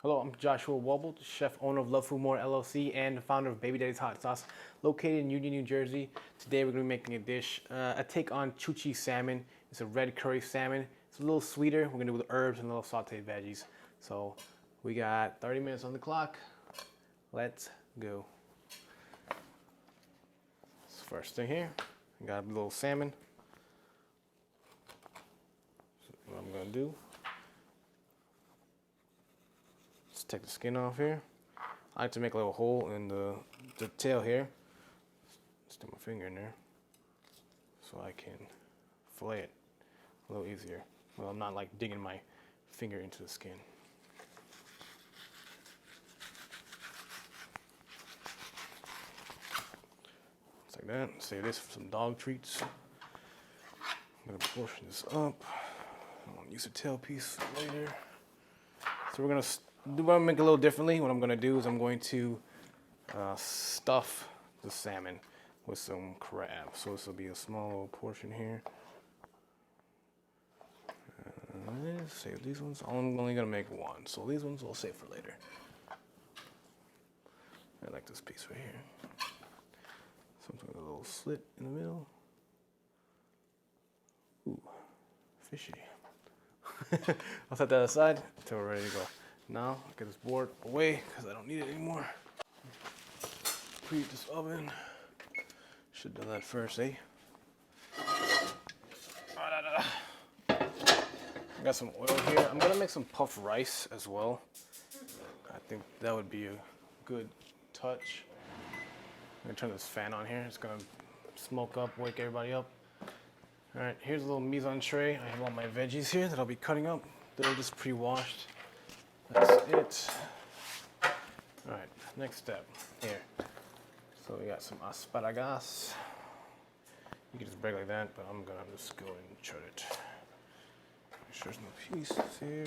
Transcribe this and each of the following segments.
Hello, I'm Joshua Walbolt, chef owner of LoveFoodMore LLC and the founder of Baby Daddy's Hot Sauce, located in Union, New Jersey. Today we're going to be making a dish, a take on chuchi salmon. It's a red curry salmon. It's a little sweeter. We're going to do it with herbs and little sauteed veggies. So we got 30 minutes on the clock. Let's go. So first thing here, we got a little salmon. So what I'm going to do, just take the skin off here. I like to make a little hole in the tail here. Stick my finger in there so I can fillet it a little easier. Well, I'm not like digging my finger into the skin. Just like that. Save this for some dog treats. I'm gonna portion this up. I want to use a tail piece later. So we're gonna make it a little differently. What I'm gonna do is I'm going to stuff the salmon with some crab. So this will be a small little portion here. Save these ones. I'm only gonna make one, so these ones we'll save for later. I like this piece right here. Something with a little slit in the middle. Ooh, fishy. I'll set that aside until we're ready to go. Now, I'll get this board away because I don't need it anymore. Preheat this oven. Should have done that first, eh? Got some oil here. I'm gonna make some puffed rice as well. I think that would be a good touch. I'm gonna turn this fan on here. It's gonna smoke up, wake everybody up. All right, here's a little mise en tray. I have all my veggies here that I'll be cutting up. They're just pre-washed. That's it. All right, next step here. So we got some asparagus. You can just break like that, but I'm gonna just go and chut it. Make sure there's no pieces here.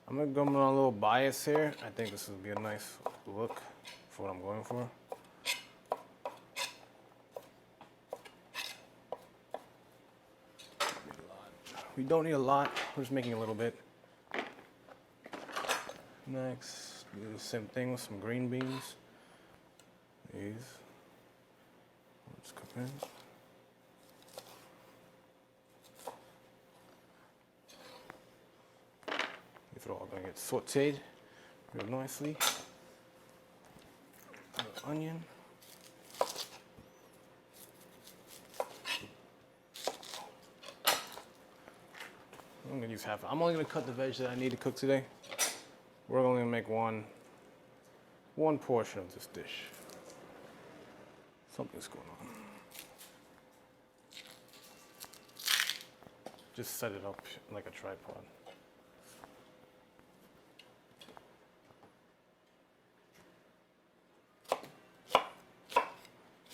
I'm gonna go on a little bias here. I think this will be a nice look for what I'm going for. We don't need a lot. We're just making a little bit. Next, do the same thing with some green beans. These. Let's cook in. These are all going to get sauteed real nicely. A little onion. I'm gonna use half. I'm only gonna cut the veg that I need to cook today. We're only gonna make one portion of this dish. Something's going on. Just set it up like a tripod.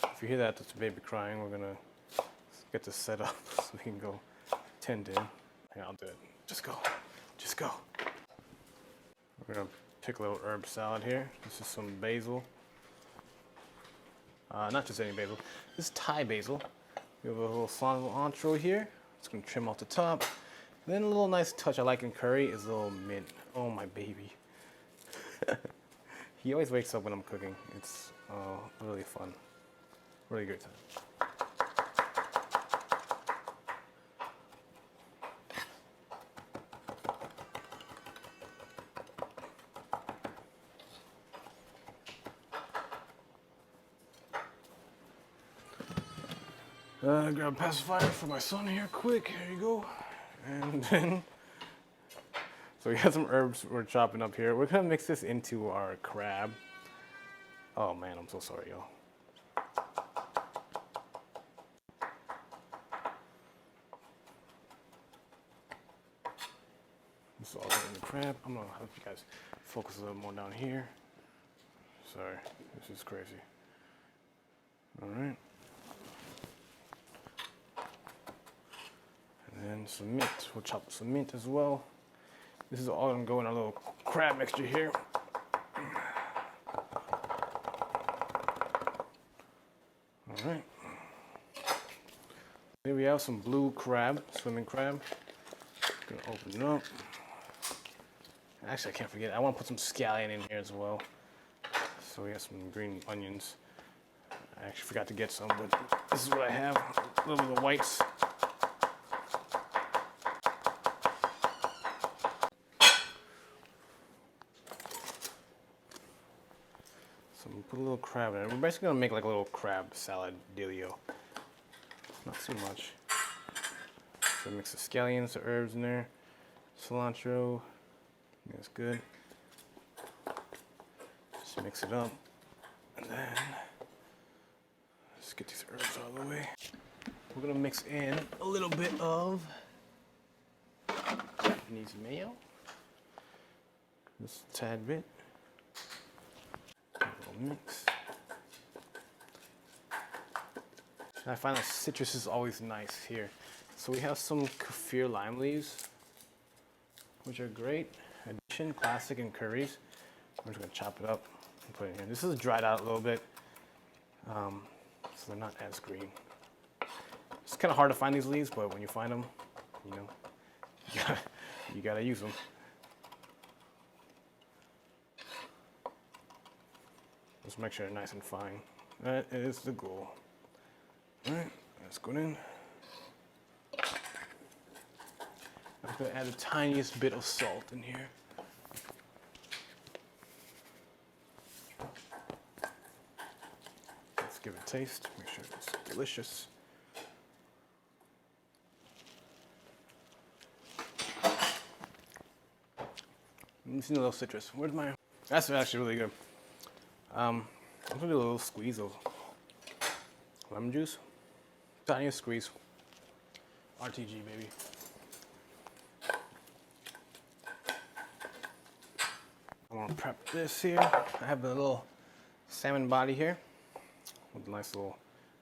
If you hear that, that's a baby crying. We're gonna get this set up so we can go tend in. Yeah, I'll do it. Just go. Just go. We're gonna pick a little herb salad here. This is some basil. Not just any basil. This is Thai basil. We have a little cilantro here. It's gonna trim off the top. Then a little nice touch I like in curry is a little mint. Oh, my baby. He always wakes up when I'm cooking. It's really fun. Really good time. Grab a pacifier for my son here, quick. Here you go. And then, so we got some herbs we're chopping up here. We're gonna mix this into our crab. Oh man, I'm so sorry, y'all. This is all in the crab. I'm gonna help you guys focus a little more down here. Sorry, this is crazy. All right. And some mint. We'll chop some mint as well. This is all gonna go in our little crab mixture here. All right. Here we have some blue crab, swimming crab. Gonna open it up. Actually, I can't forget. I want to put some scallion in here as well. So we got some green onions. I actually forgot to get some, but this is what I have. A little bit of the whites. So I'm gonna put a little crab in it. We're basically gonna make like a little crab salad dealio. Not too much. So mix the scallions, the herbs in there, cilantro. That's good. Just mix it up, and then let's get these herbs out of the way. We're gonna mix in a little bit of Japanese mayo. Just a tad bit. A little mix. I find that citrus is always nice here. So we have some kaffir lime leaves, which are great. Addition, classic, and curries. I'm just gonna chop it up and put it in here. This is dried out a little bit, so they're not as green. It's kind of hard to find these leaves, but when you find them, you know, you gotta use them. Just make sure they're nice and fine. That is the goal. All right, let's go in. I'm gonna add the tiniest bit of salt in here. Let's give it a taste, make sure it's delicious. I'm seeing a little citrus. Where's my? That's actually really good. I'm gonna do a little squeeze of lemon juice. Tiniest squeeze. RTG, baby. I'm gonna prep this here. I have the little salmon body here with a nice little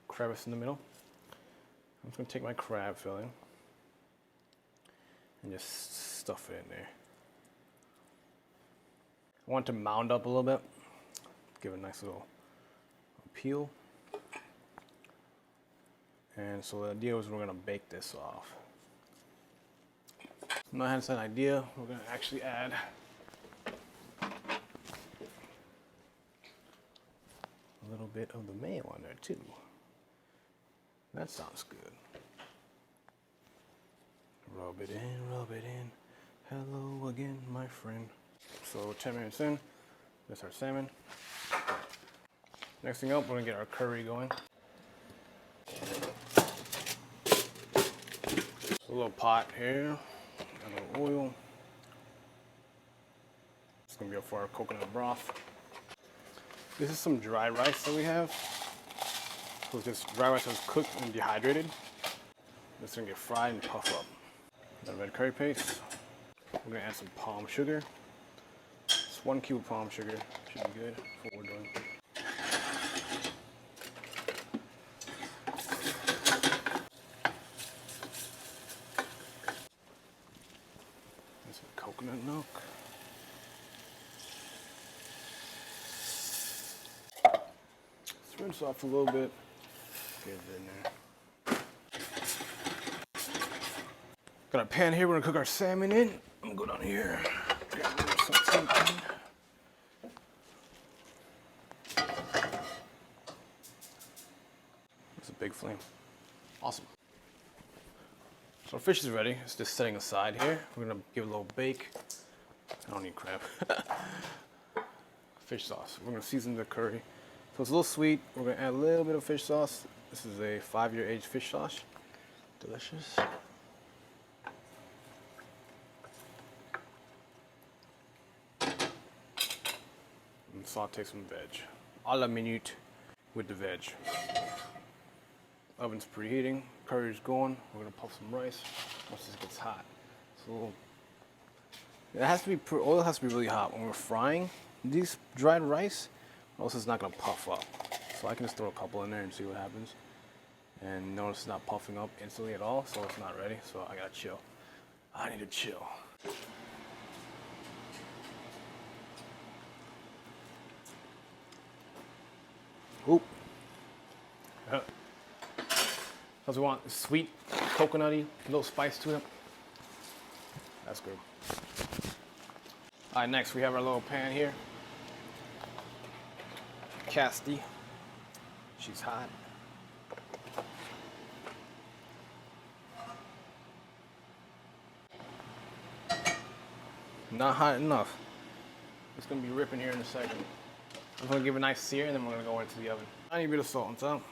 crevice in the middle. I'm just gonna take my crab filling and just stuff it in there. I want it to mound up a little bit. Give it a nice little peel. And so the idea is we're gonna bake this off. Now I had an idea, we're gonna actually add a little bit of the mayo on there too. That sounds good. Rub it in, rub it in. Hello again, my friend. So 10 minutes in, that's our salmon. Next thing up, we're gonna get our curry going. A little pot here, a little oil. It's gonna be for our coconut broth. This is some dry rice that we have. So this dry rice was cooked and dehydrated. It's gonna get fried and puff up. The red curry paste. We're gonna add some palm sugar. It's 1 cube of palm sugar. Should be good for what we're doing. Some coconut milk. Let's rinse off a little bit. Get it in there. Got a pan here. We're gonna cook our salmon in. I'm gonna go down here. Grab a little something. It's a big flame. Awesome. So our fish is ready. It's just setting aside here. We're gonna give it a little bake. I don't need crab. Fish sauce. We're gonna season the curry. So it's a little sweet. We're gonna add a little bit of fish sauce. This is a 5-year aged fish sauce. Delicious. And saute some veg. A la minute with the veg. Oven's preheating, curry's going. We're gonna puff some rice once this gets hot. So it has to be, oil has to be really hot when we're frying these dried rice, or else it's not gonna puff up. So I can just throw a couple in there and see what happens. And notice it's not puffing up instantly at all, so it's not ready. So I gotta chill. I need to chill. Oop. Because we want sweet, coconutty, a little spice to it. That's good. All right, next we have our little pan here. Casty. She's hot. Not hot enough. It's gonna be ripping here in a second. I'm gonna give it a nice sear and then we're gonna go into the oven. I need a bit of salt on top.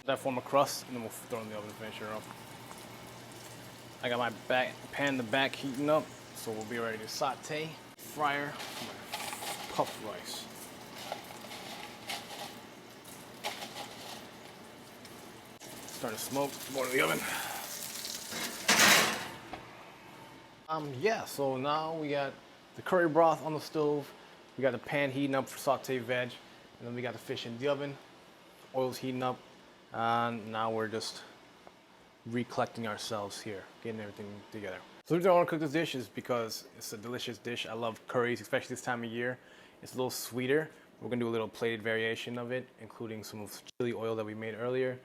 That form a crust, and then we'll throw it in the oven to finish her up. I got my pan in the back heating up, so we'll be ready to saute, fryer my puffed rice. Start to smoke, go to the oven. Yeah, so now we got the curry broth on the stove, we got the pan heating up for sauteed veg, and then we got the fish in the oven, oil's heating up. And now we're just recollecting ourselves here, getting everything together. So the reason I want to cook this dish is because it's a delicious dish. I love curries, especially this time of year. It's a little sweeter. We're gonna do a little plated variation of it, including some of the chili oil that we made earlier.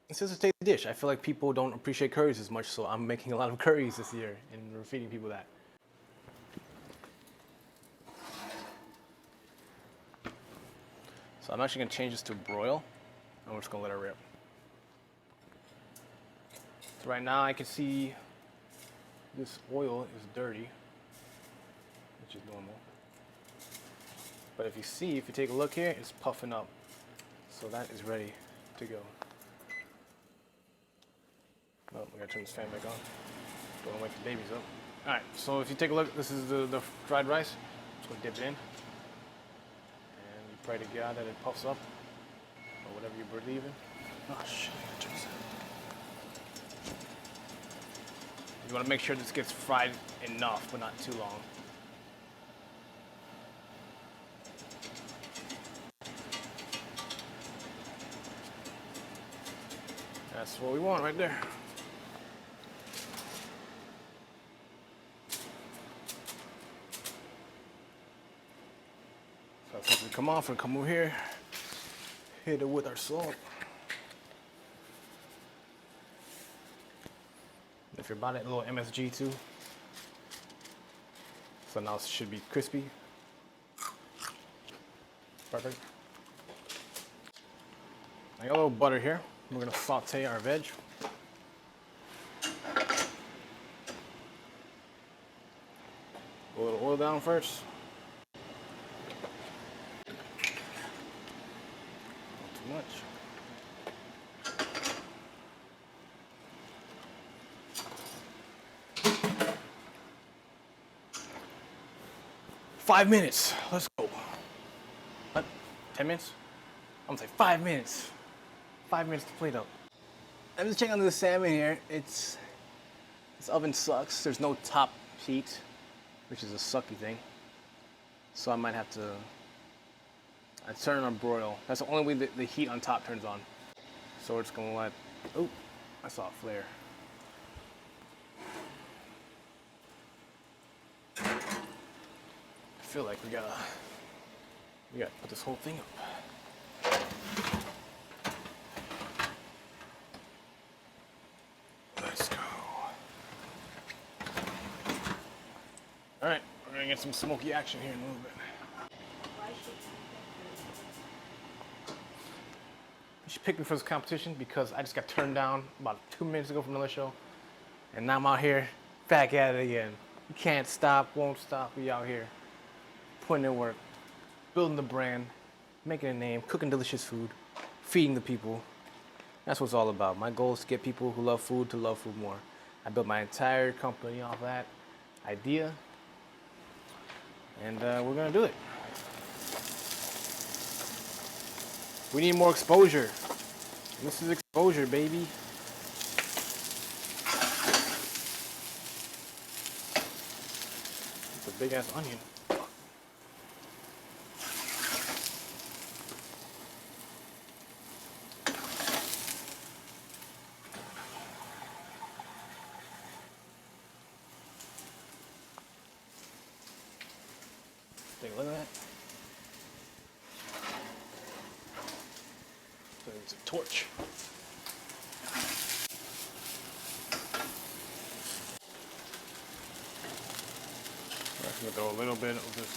It's just a tasty dish. I feel like people don't appreciate curries as much, so I'm making a lot of curries this year, and we're feeding people that. So I'm actually gonna change this to broil, and we're just gonna let it rip. So right now I can see this oil is dirty, which is normal. But if you take a look here, it's puffing up. So that is ready to go. Oh, we gotta turn this fan back on. Don't wanna wake the babies up. All right, so if you take a look, this is the fried rice. Just gonna dip it in. And you pray to God that it puffs up, or whatever you believe in. Oh shit, I gotta turn this on. You want to make sure this gets fried enough, but not too long. That's what we want right there. So as we come off, we'll come over here, hit it with our salt. If you're about it, a little MSG too. So now it should be crispy. Perfect. I got a little butter here. We're gonna saute our veg. A little oil down first. Not too much. 5 minutes. Let's go. What? 10 minutes? I'm gonna say 5 minutes. 5 minutes to plate up. I'm just checking on the salmon here. This oven sucks. There's no top heat, which is a sucky thing. So I might have to turn on broil. That's the only way the heat on top turns on. So we're just gonna let, oh, I saw a flare. I feel like we gotta put this whole thing up. Let's go. All right, we're gonna get some smoky action here in a little bit. You should pick me for this competition because I just got turned down about 2 minutes ago from another show, and now I'm out here back at it again. You can't stop, won't stop. We out here putting in work, building the brand, making a name, cooking delicious food, feeding the people. That's what it's all about. My goal is to get people who love food to love food more. I built my entire company off that idea, and we're gonna do it. We need more exposure. This is exposure, baby. It's a big ass onion. Take a look at that. So it's a torch. I'm gonna throw a little bit of this.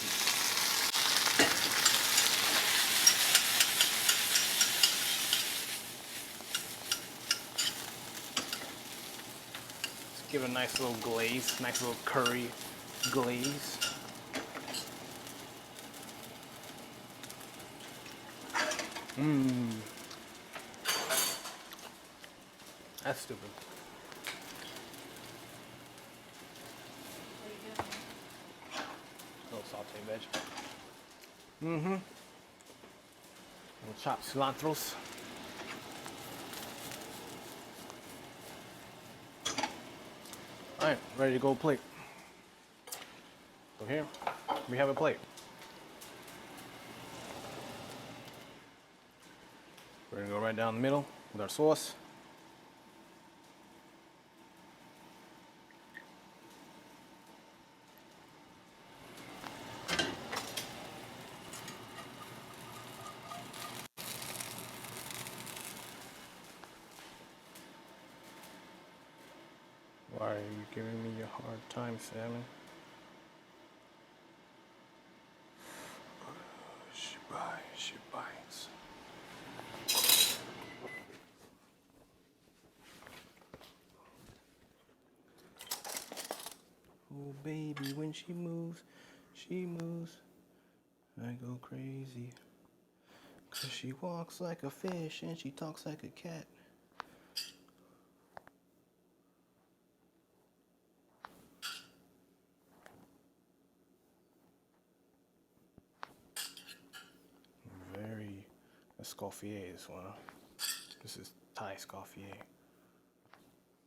Give it a nice little glaze, nice little curry glaze. Mmm. That's stupid. A little saute veg. Mm-hmm. Little chopped cilantros. All right, ready to go plate. So here, we have a plate. We're gonna go right down the middle with our sauce. Why are you giving me a hard time, Salmon? She bites. Oh baby, when she moves, I go crazy. 'Cause she walks like a fish and she talks like a cat. Very Escoffier, this one. This is Thai Escoffier.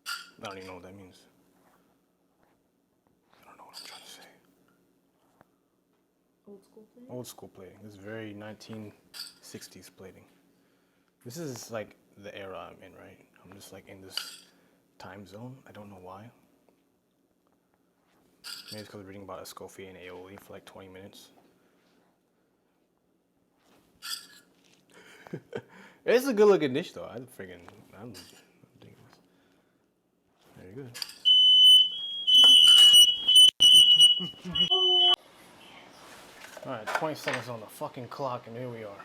I don't even know what that means. I don't know what I'm trying to say. Old school plating? Old school plating. This is very 1960s plating. This is like the era I'm in, right? I'm just like in this time zone. I don't know why. Maybe it's because I'm reading about Escoffier and aioli for like 20 minutes. It's a good looking dish though. I'm digging this. Very good. Alright, 20 seconds on the fucking clock and here we are.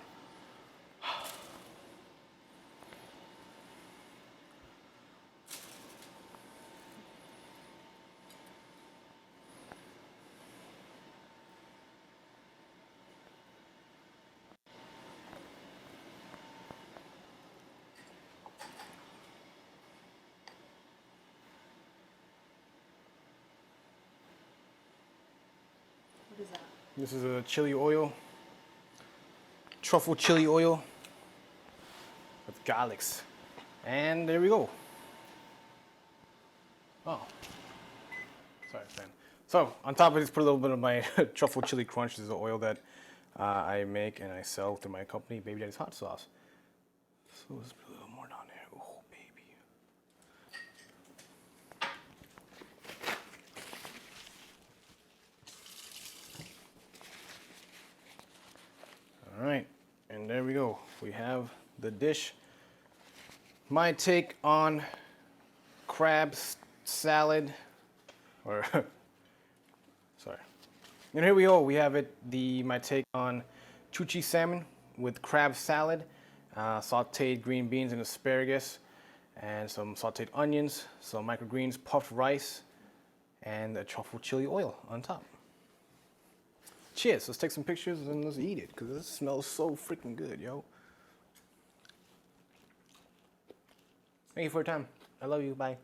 What is that? This is a chili oil, truffle chili oil with garlics. And there we go. Oh, sorry, Sam. So on top of this, put a little bit of my truffle chili crunch. This is the oil that I make and I sell through my company, Baby Daddy's Hot Sauce. So let's put a little more down there. Oh, baby. All right, and there we go. We have the dish. My take on crab salad, or sorry. And here we go. We have it. My take on chuchi salmon with crab salad, sautéed green beans and asparagus, and some sautéed onions, some microgreens, puffed rice, and a truffle chili oil on top. Cheers. Let's take some pictures and let's eat it because it smells so freaking good, yo. Thank you for your time. I love you. Bye.